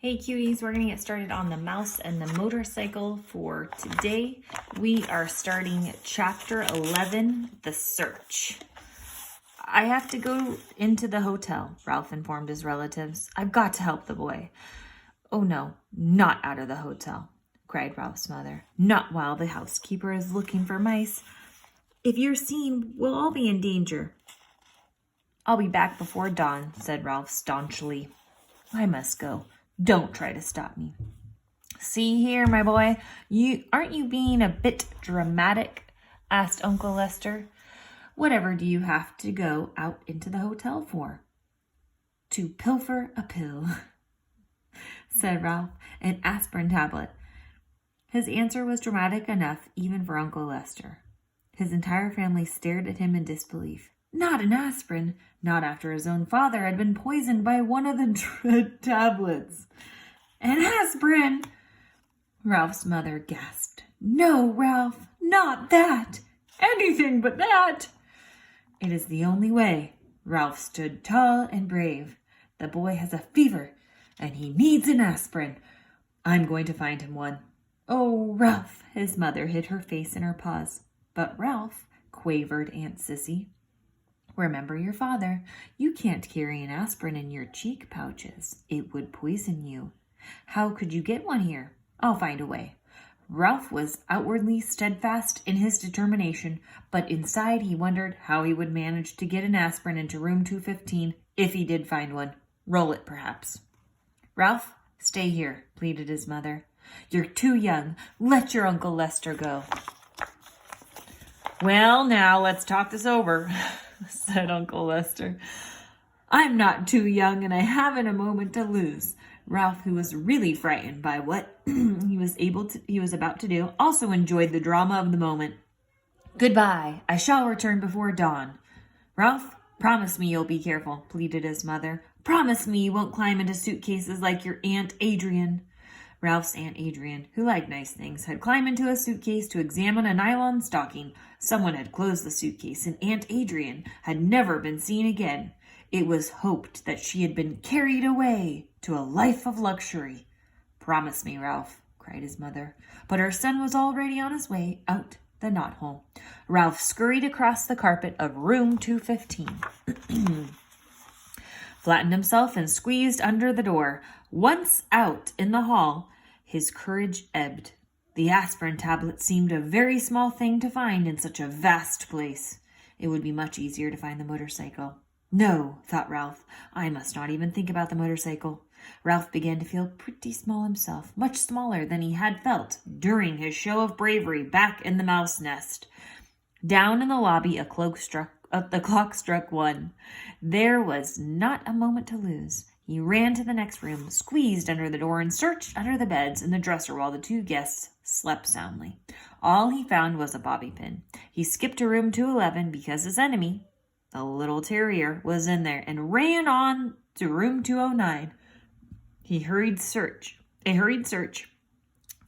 Hey cuties, we're going to get started on the mouse and the motorcycle for today. We are starting chapter 11, The Search. I have to go into the hotel, Ralph informed his relatives. I've got to help the boy. Oh no, not out of the hotel, cried Ralph's mother. Not while the housekeeper is looking for mice. If you're seen, we'll all be in danger. I'll be back before dawn, said Ralph staunchly. I must go. Don't try to stop me. See here, my boy, aren't you being a bit dramatic? Asked Uncle Lester. Whatever do you have to go out into the hotel for? To pilfer a pill, said Ralph, an aspirin tablet. His answer was dramatic enough even for Uncle Lester. His entire family stared at him in disbelief. Not an aspirin, not after his own father had been poisoned by one of the tablets. An aspirin! Ralph's mother gasped. No, Ralph, not that. Anything but that. It is the only way. Ralph stood tall and brave. The boy has a fever, and he needs an aspirin. I'm going to find him one. Oh, Ralph, his mother hid her face in her paws. But Ralph, quavered Aunt Sissy. Remember your father. You can't carry an aspirin in your cheek pouches. It would poison you. How could you get one here? I'll find a way. Ralph was outwardly steadfast in his determination, but inside he wondered how he would manage to get an aspirin into room 215 if he did find one. Roll it, perhaps. Ralph, stay here, pleaded his mother. You're too young. Let your Uncle Lester go. Well, now let's talk this over, said Uncle Lester. I'm not too young, and I haven't a moment to lose. Ralph, who was really frightened by what he was about to do, also enjoyed the drama of the moment. Goodbye. I shall return before dawn. Ralph, promise me you'll be careful, pleaded his mother. Promise me you won't climb into suitcases like your Aunt Adrian. Ralph's Aunt Adrian, who liked nice things, had climbed into a suitcase to examine a nylon stocking. Someone had closed the suitcase, and Aunt Adrian had never been seen again. It was hoped that she had been carried away to a life of luxury. Promise me, Ralph, cried his mother. But her son was already on his way out the knothole. Ralph scurried across the carpet of room 215. Flattened himself and squeezed under the door. Once out in the hall, his courage ebbed. The aspirin tablet seemed a very small thing to find in such a vast place. It would be much easier to find the motorcycle. No, thought Ralph, I must not even think about the motorcycle. Ralph began to feel pretty small himself, much smaller than he had felt during his show of bravery back in the mouse nest. Down in the lobby, the clock struck 1. There was not a moment to lose. He ran to the next room, squeezed under the door, and searched under the beds and the dresser while the two guests slept soundly. All he found was a bobby pin. He skipped to room 211 because his enemy, the little terrier, was in there, and ran on to room 209. A hurried search,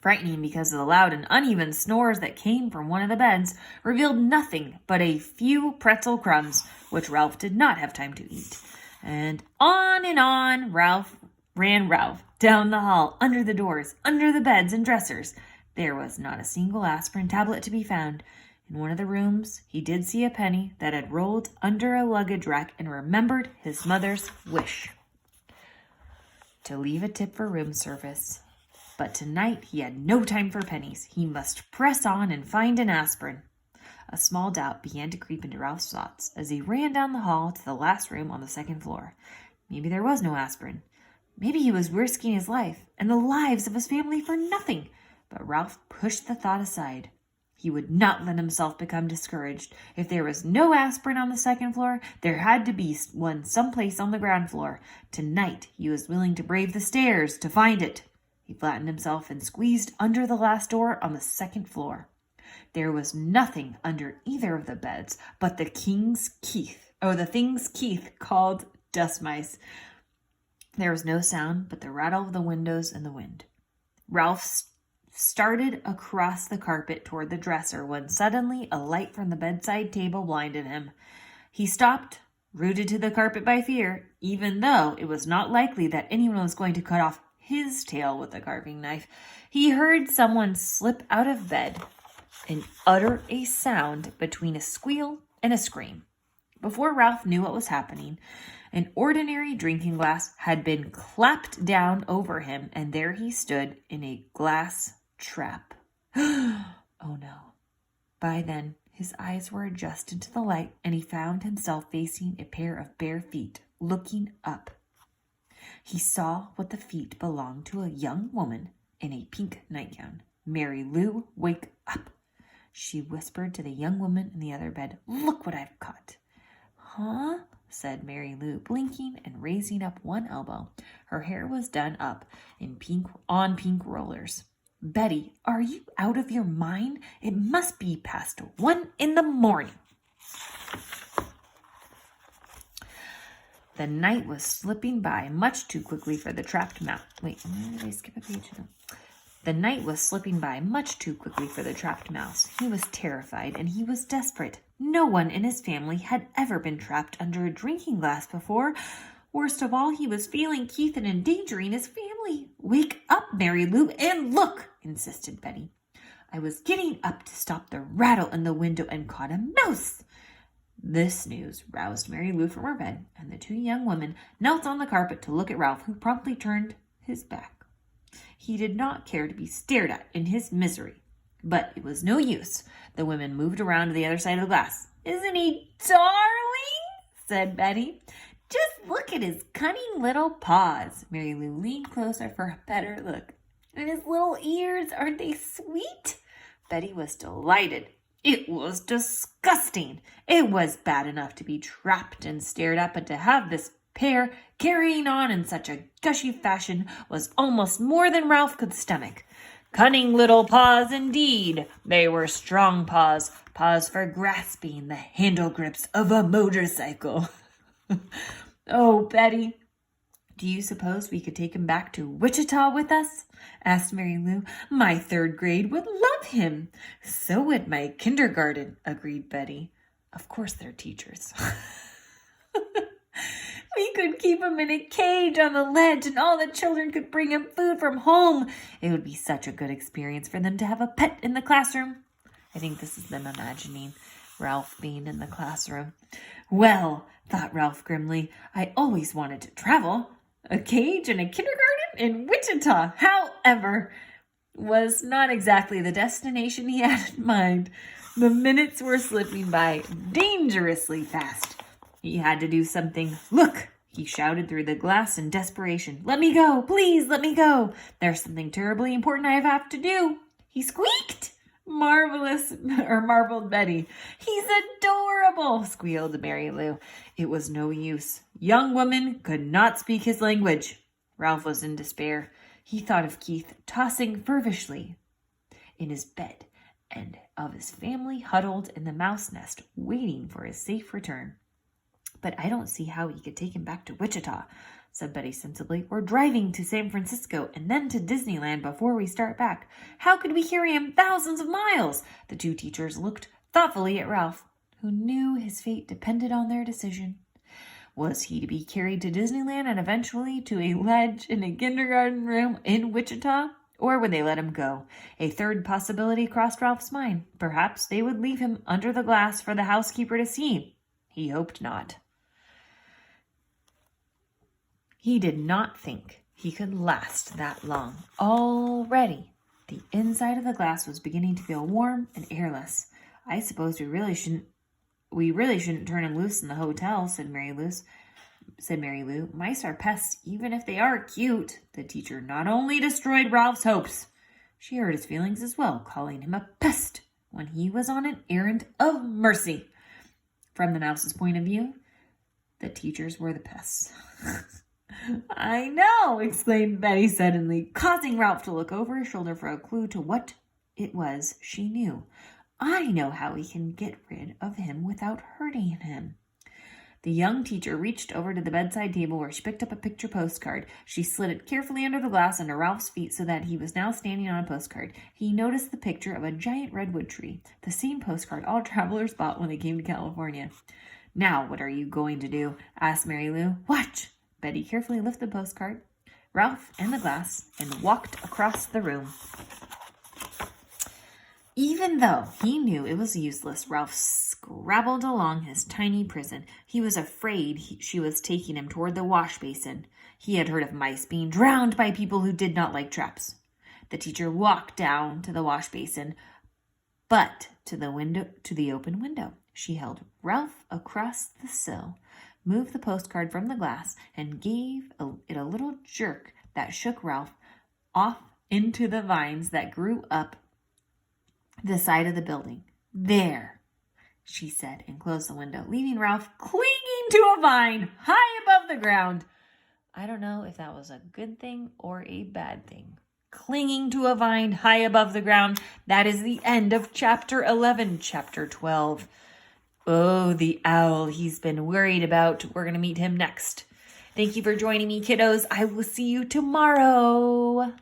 frightening because of the loud and uneven snores that came from one of the beds, revealed nothing but a few pretzel crumbs, which Ralph did not have time to eat. And on Ralph ran down the hall, under the doors, under the beds and dressers. There was not a single aspirin tablet to be found. In one of the rooms, he did see a penny that had rolled under a luggage rack and remembered his mother's wish to leave a tip for room service. But tonight he had no time for pennies. He must press on and find an aspirin. A small doubt began to creep into Ralph's thoughts as he ran down the hall to the last room on the second floor. Maybe there was no aspirin. Maybe he was risking his life and the lives of his family for nothing. But Ralph pushed the thought aside. He would not let himself become discouraged. If there was no aspirin on the second floor, there had to be one someplace on the ground floor. Tonight he was willing to brave the stairs to find it. He flattened himself and squeezed under the last door on the second floor. There was nothing under either of the beds but the things Keith called dust mice. There was no sound but the rattle of the windows and the wind. Ralph started across the carpet toward the dresser when suddenly a light from the bedside table blinded him. He stopped, rooted to the carpet by fear, even though it was not likely that anyone was going to cut off his tail with the carving knife, he heard someone slip out of bed and utter a sound between a squeal and a scream. Before Ralph knew what was happening, an ordinary drinking glass had been clapped down over him, and there he stood in a glass trap. Oh no. By then, his eyes were adjusted to the light, and he found himself facing a pair of bare feet, looking up. He saw what the feet belonged to a young woman in a pink nightgown. "Mary Lou, wake up," she whispered to the young woman in the other bed. "Look what I've caught." "Huh?" said Mary Lou, blinking and raising up one elbow. Her hair was done up in pink rollers. "Betty, are you out of your mind? It must be past 1 a.m. The night was slipping by much too quickly for the trapped mouse. Wait, did I skip a page? No. The night was slipping by much too quickly for the trapped mouse. He was terrified and he was desperate. No one in his family had ever been trapped under a drinking glass before. Worst of all, he was feeling Keith and endangering his family. "Wake up, Mary Lou, and look," insisted Betty. "I was getting up to stop the rattle in the window and caught a mouse." This news roused Mary Lou from her bed, and the two young women knelt on the carpet to look at Ralph, who promptly turned his back. He did not care to be stared at in his misery, but it was no use. The women moved around to the other side of the glass. "Isn't he darling?" said Betty. "Just look at his cunning little paws." Mary Lou leaned closer for a better look. "And his little ears, aren't they sweet?" Betty was delighted. It was disgusting. It was bad enough to be trapped and stared at, but to have this pair carrying on in such a gushy fashion was almost more than Ralph could stomach. Cunning little paws indeed. They were strong paws, paws for grasping the handle grips of a motorcycle. "Oh, Betty, do you suppose we could take him back to Wichita with us?" asked Mary Lou. "My 3rd grade would love him." "So would my kindergarten," agreed Betty. Of course they're teachers. "We could keep him in a cage on the ledge, and all the children could bring him food from home. It would be such a good experience for them to have a pet in the classroom." I think this is them imagining Ralph being in the classroom. "Well," thought Ralph grimly, "I always wanted to travel. A cage and a kindergarten in Wichita, however, was not exactly the destination he had in mind. The minutes were slipping by dangerously fast. He had to do something. "Look!" he shouted through the glass in desperation. "Let me go! Please let me go! There's something terribly important I have to do." "He squeaked!" marveled Betty. "He's adorable!" squealed Mary Lou. It was no use. Young woman could not speak his language. Ralph was in despair. He thought of Keith tossing feverishly in his bed and of his family huddled in the mouse nest waiting for his safe return. "But I don't see how he could take him back to Wichita," said Betty sensibly. "We're driving to San Francisco and then to Disneyland before we start back. How could we carry him thousands of miles?" The two teachers looked thoughtfully at Ralph, who knew his fate depended on their decision. Was he to be carried to Disneyland and eventually to a ledge in a kindergarten room in Wichita? Or would they let him go? A third possibility crossed Ralph's mind. Perhaps they would leave him under the glass for the housekeeper to see. He hoped not. He did not think he could last that long. Already, the inside of the glass was beginning to feel warm and airless. "I suppose we really shouldn't turn him loose in the hotel," said Mary Lou. "Mice are pests, even if they are cute." The teacher not only destroyed Ralph's hopes, she hurt his feelings as well, calling him a pest when he was on an errand of mercy. From the mouse's point of view, the teachers were the pests. "I know," exclaimed Betty suddenly, causing Ralph to look over his shoulder for a clue to what it was she knew. "I know how we can get rid of him without hurting him." The young teacher reached over to the bedside table where she picked up a picture postcard. She slid it carefully under the glass under Ralph's feet so that he was now standing on a postcard. He noticed the picture of a giant redwood tree, the same postcard all travelers bought when they came to California. "Now, what are you going to do?" asked Mary Lou. "Watch!" Betty carefully lifted the postcard. Ralph and the glass and walked across the room. Even though he knew it was useless, Ralph scrabbled along his tiny prison. He was afraid she was taking him toward the wash basin. He had heard of mice being drowned by people who did not like traps. The teacher walked down to the wash basin, but to the open window. She held Ralph across the sill, moved the postcard from the glass, and gave it a little jerk that shook Ralph off into the vines that grew up the side of the building. There, she said, and closed the window, leaving Ralph clinging to a vine high above the ground. I don't know if that was a good thing or a bad thing. Clinging to a vine high above the ground. That is the end of chapter 11. Chapter 12. Oh, the owl he's been worried about. We're going to meet him next. Thank you for joining me, kiddos. I will see you tomorrow.